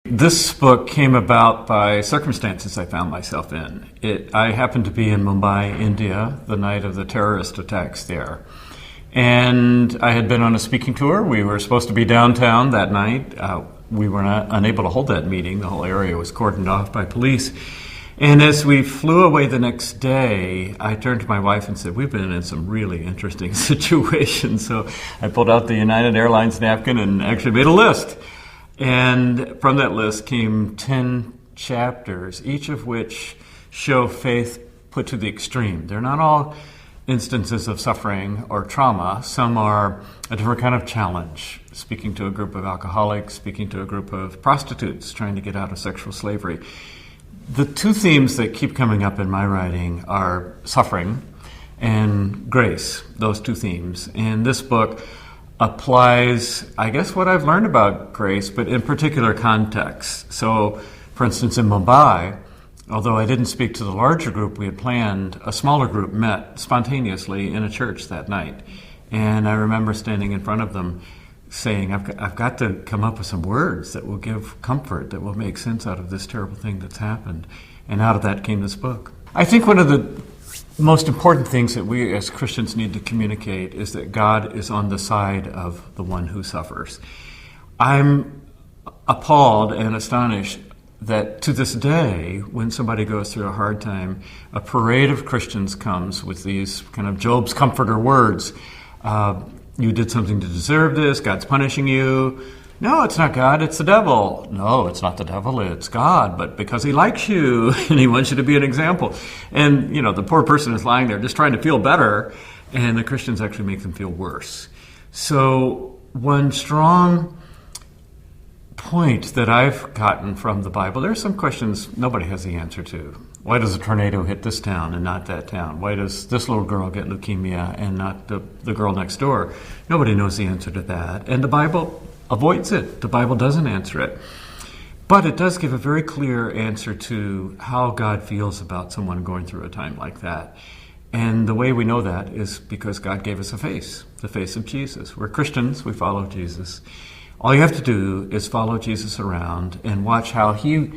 This book came about by circumstances I found myself in. I happened to be in Mumbai, India, the night of the terrorist attacks there. And I had been on a speaking tour. We were supposed to be downtown that night. We were unable to hold that meeting. The whole area was cordoned off by police. And as we flew away the next day, I turned to my wife and said, we've been in some really interesting situations. So I pulled out the United Airlines napkin and actually made a list. And from that list came 10 chapters, each of which show faith put to the extreme. They're not all instances of suffering or trauma. Some are a different kind of challenge, speaking to a group of alcoholics, speaking to a group of prostitutes trying to get out of sexual slavery. The two themes that keep coming up in my writing are suffering and grace, those two themes. And this book applies, I guess, what I've learned about grace, but in particular contexts. So, for instance, in Mumbai, although I didn't speak to the larger group we had planned, a smaller group met spontaneously in a church that night. And I remember standing in front of them saying, I've got to come up with some words that will give comfort, that will make sense out of this terrible thing that's happened. And out of that came this book. I think one of the most important things that we as Christians need to communicate is that God is on the side of the one who suffers. I'm appalled and astonished that to this day, when somebody goes through a hard time, a parade of Christians comes with these kind of Job's comforter words. You did something to deserve this, God's punishing you. No, it's not God, it's the devil. No, it's not the devil, it's God, but because he likes you and he wants you to be an example. And, the poor person is lying there just trying to feel better, and the Christians actually make them feel worse. So one strong point that I've gotten from the Bible, there are some questions nobody has the answer to. Why does a tornado hit this town and not that town? Why does this little girl get leukemia and not the girl next door? Nobody knows the answer to that. And the Bible avoids it. The Bible doesn't answer it. But it does give a very clear answer to how God feels about someone going through a time like that. And the way we know that is because God gave us a face, the face of Jesus. We're Christians, we follow Jesus. All you have to do is follow Jesus around and watch how he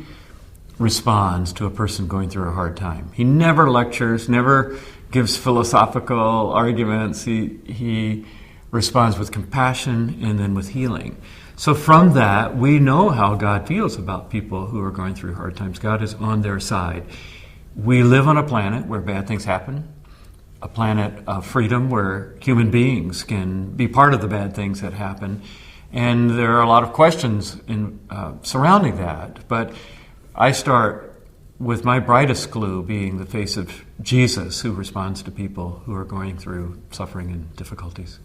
responds to a person going through a hard time. He never lectures, never gives philosophical arguments. He responds with compassion and then with healing. So from that, we know how God feels about people who are going through hard times. God is on their side. We live on a planet where bad things happen, a planet of freedom where human beings can be part of the bad things that happen. And there are a lot of questions surrounding that. But I start with my brightest clue being the face of Jesus, who responds to people who are going through suffering and difficulties.